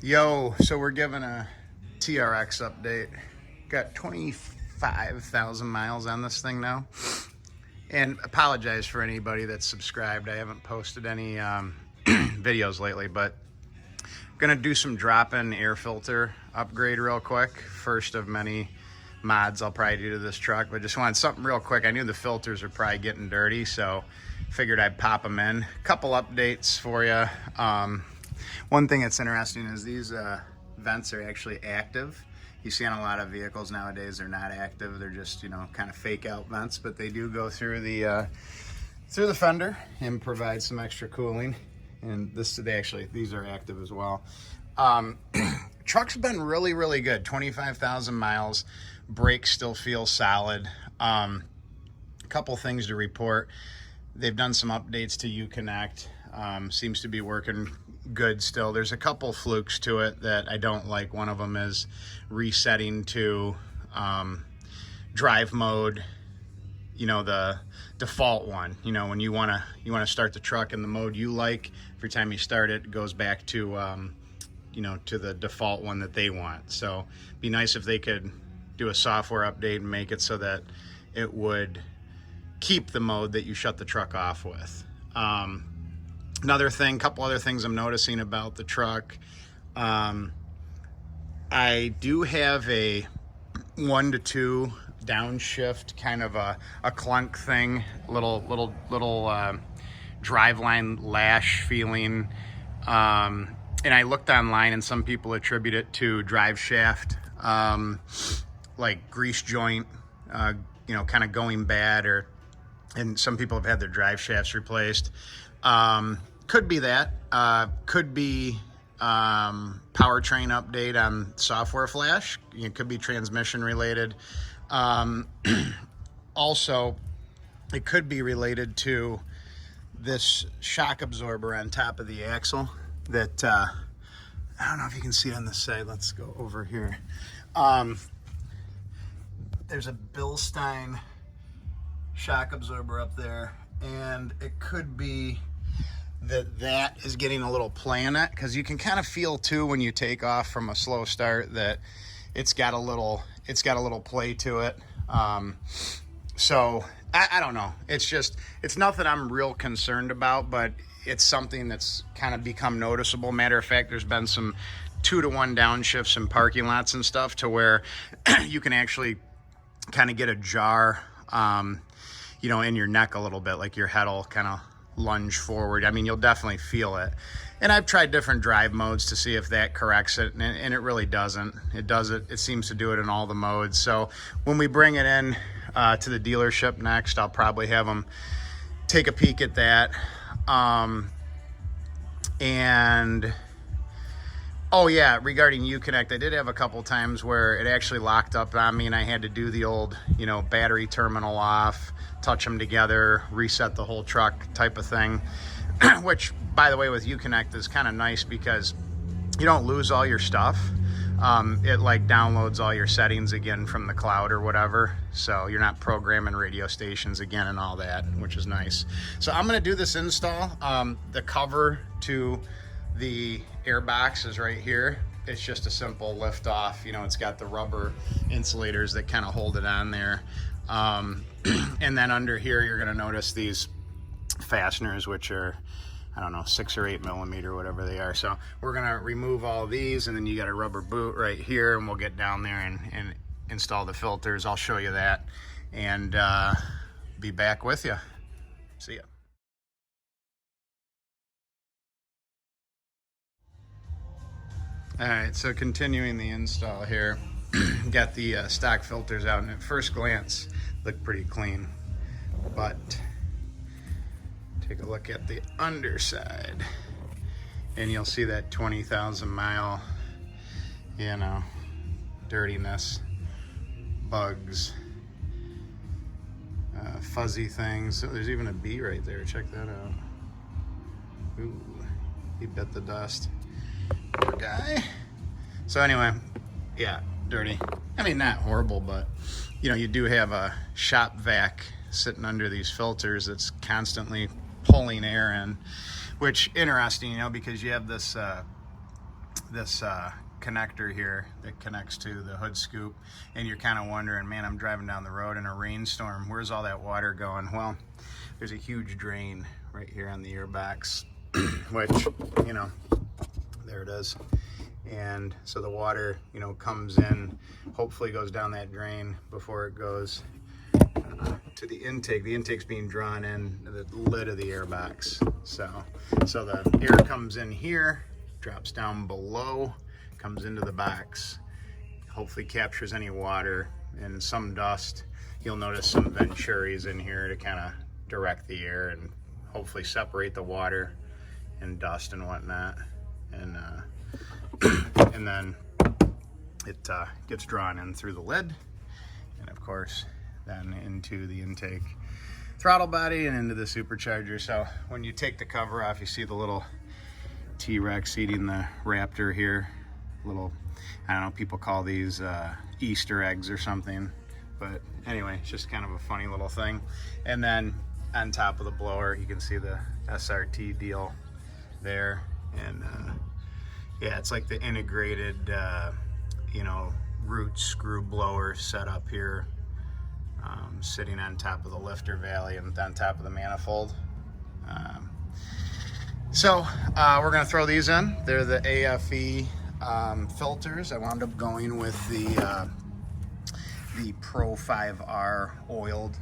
Yo, so we're giving a TRX update. Got 25,000 miles on this thing now. And apologize for anybody that's subscribed. I haven't posted any videos lately, but gonna do some drop-in air filter upgrade real quick. First of many mods I'll probably do to this truck, but just wanted something real quick. I knew the filters are probably getting dirty, so figured I'd pop them in. Couple updates for you. One thing that's interesting is these vents are actually active. You see on a lot of vehicles nowadays, they're not active. They're just, you know, kind of fake out vents, but they do go through the fender and provide some extra cooling. And these are active as well. Truck's been really, really good. 25,000 miles. Brakes still feel solid. A couple things to report. They've done some updates to Uconnect. Seems to be working good still. There's a couple flukes to it that I don't like. One of them is resetting to drive mode, you know, the default one. You know, when you want to start the truck in the mode you like, every time you start it, it goes back to you know, to the default one that they want. So it'd be nice if they could do a software update and make it so that it would keep the mode that you shut the truck off with. Couple other things I'm noticing about the truck. I do have a 1 to 2 downshift, kind of a clunk thing, little driveline lash feeling. And I looked online, and some people attribute it to drive shaft, like grease joint, you know, kind of going bad, and some people have had their drive shafts replaced. Could be that. Could be powertrain update on software flash. It could be transmission related. Also, it could be related to this shock absorber on top of the axle that I don't know if you can see on this side. Let's go over here. There's a Bilstein shock absorber up there, and it could be that is getting a little play in it, because you can kind of feel too when you take off from a slow start that it's got a little play to it. So I don't know. It's nothing I'm real concerned about, but it's something that's kind of become noticeable. Matter of fact, there's been some 2 to 1 downshifts in parking lots and stuff to where you can actually kind of get a jar, you know, in your neck a little bit, like your head will kind of lunge forward. I mean, you'll definitely feel it. And I've tried different drive modes to see if that corrects it, and it really doesn't. It seems to do it in all the modes. So when we bring it in to the dealership next, I'll probably have them take a peek at that. And oh yeah, regarding Uconnect, I did have a couple times where it actually locked up on me, and I had to do the old, you know, battery terminal off, touch them together, reset the whole truck type of thing. Which, by the way, with Uconnect is kind of nice because you don't lose all your stuff. It like downloads all your settings again from the cloud or whatever, so you're not programming radio stations again and all that, which is nice. So I'm going to do this install. The cover to the air box is right here. It's just a simple lift off. You know, it's got the rubber insulators that kind of hold it on there. And then under here, you're going to notice these fasteners, which are, I don't know, 6 or 8 millimeter, whatever they are. So we're going to remove all these, and then you got a rubber boot right here, and we'll get down there and install the filters. I'll show you that and be back with you. See ya. All right, so continuing the install here, got the stock filters out, and at first glance look pretty clean, but take a look at the underside and you'll see that 20,000 mile, you know, dirtiness, bugs, fuzzy things. So there's even a bee right there. Check that out. Ooh, he bit the dust. Poor guy. So anyway, yeah, dirty. I mean, not horrible, but you know, you do have a shop vac sitting under these filters that's constantly pulling air in, which interesting, you know, because you have this this connector here that connects to the hood scoop, and you're kind of wondering, man, I'm driving down the road in a rainstorm, where's all that water going? Well, there's a huge drain right here on the airbox, which, you know, there it is. And so the water, you know, comes in, hopefully goes down that drain before it goes to the intake. The intake's being drawn in the lid of the airbox. So the air comes in here, drops down below, comes into the box, hopefully captures any water and some dust. You'll notice some venturis in here to kind of direct the air and hopefully separate the water and dust and whatnot. And then it gets drawn in through the lid, and of course then into the intake throttle body and into the supercharger. So when you take the cover off, you see the little T-Rex eating the Raptor here. Little, I don't know, people call these Easter eggs or something, but anyway, it's just kind of a funny little thing. And then on top of the blower, you can see the SRT deal there. And yeah, it's like the integrated, you know, root screw blower setup here, sitting on top of the lifter valley and on top of the manifold. So we're gonna throw these in. They're the AFE filters. I wound up going with the Pro 5R oiled,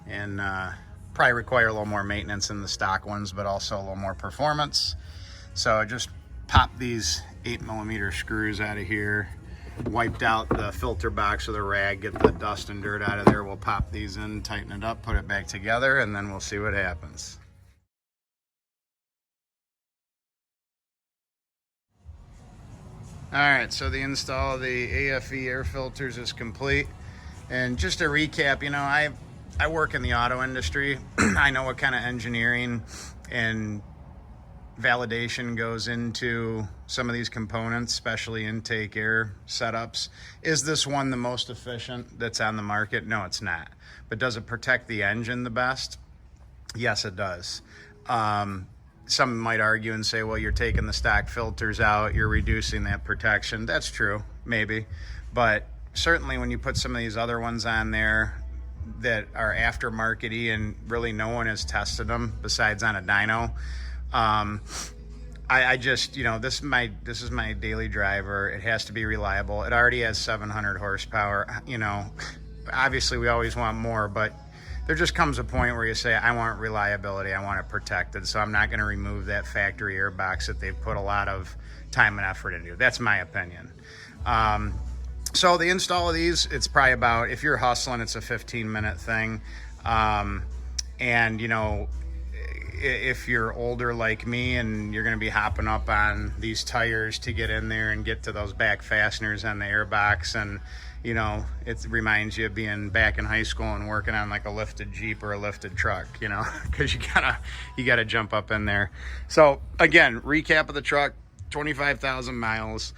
and probably require a little more maintenance than the stock ones, but also a little more performance. So I just popped these 8mm screws out of here, wiped out the filter box with a rag, get the dust and dirt out of there. We'll pop these in, tighten it up, put it back together, and then we'll see what happens. All right, so the install of the AFE air filters is complete. And just to recap, you know, I work in the auto industry. I know what kind of engineering and validation goes into some of these components, especially intake air setups. Is this one the most efficient that's on the market? No, it's not. But does it protect the engine the best? Yes, it does. Some might argue and say, well, you're taking the stock filters out, you're reducing that protection. That's true, maybe. But certainly when you put some of these other ones on there that are aftermarket-y and really no one has tested them besides on a dyno, I just, you know, this is my daily driver. It has to be reliable. It already has 700 horsepower. You know, obviously we always want more, but there just comes a point where you say, I want reliability, I want it protected, so I'm not going to remove that factory airbox that they've put a lot of time and effort into. That's my opinion. So the install of these, it's probably about, if you're hustling, it's a 15-minute thing. And, you know, if you're older like me and you're going to be hopping up on these tires to get in there and get to those back fasteners on the airbox, and you know, it reminds you of being back in high school and working on like a lifted Jeep or a lifted truck, you know, because you gotta jump up in there. So again, recap of the truck: 25,000 miles.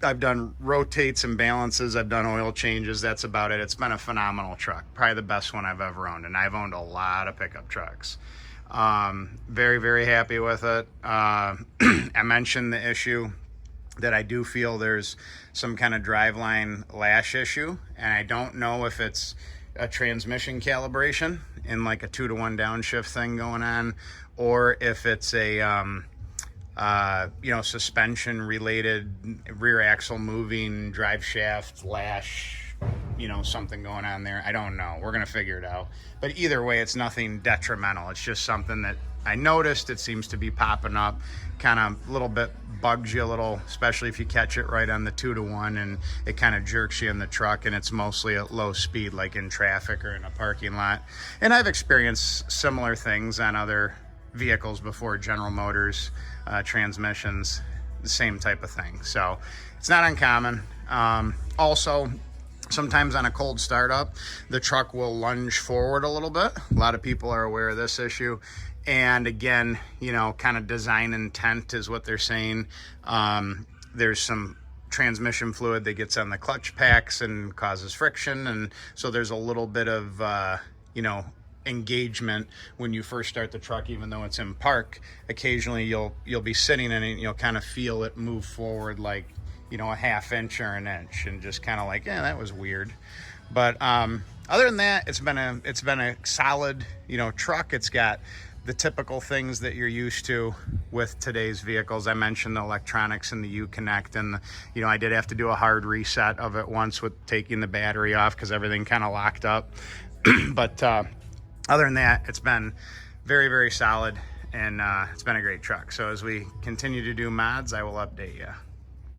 I've done rotates and balances. I've done oil changes. That's about it. It's been a phenomenal truck, probably the best one I've ever owned, and I've owned a lot of pickup trucks. Very, very happy with it. I mentioned the issue that I do feel there's some kind of driveline lash issue, and I don't know if it's a transmission calibration in like a 2-to-1 downshift thing going on, or if it's a you know, suspension related rear axle moving, drive shaft lash, you know, something going on there. I don't know. We're gonna figure it out. But either way, it's nothing detrimental. It's just something that I noticed. It seems to be popping up, kind of a little bit bugs you a little, especially if you catch it right on the 2-to-1, and it kind of jerks you in the truck, and it's mostly at low speed, like in traffic or in a parking lot. And I've experienced similar things on other vehicles before, General Motors, transmissions, the same type of thing. So it's not uncommon. Also, sometimes on a cold startup, the truck will lunge forward a little bit. A lot of people are aware of this issue. And again, you know, kind of design intent is what they're saying. There's some transmission fluid that gets on the clutch packs and causes friction. And so there's a little bit of, you know, engagement when you first start the truck, even though it's in park. Occasionally you'll be sitting in it and you'll kind of feel it move forward like, you know, a half inch or an inch, and just kind of like, yeah, that was weird. But other than that, it's been a solid, you know, truck. It's got the typical things that you're used to with today's vehicles. I mentioned the electronics and the U-Connect, and you know, I did have to do a hard reset of it once with taking the battery off because everything kind of locked up. But other than that, it's been very, very solid, and it's been a great truck. So as we continue to do mods, I will update you.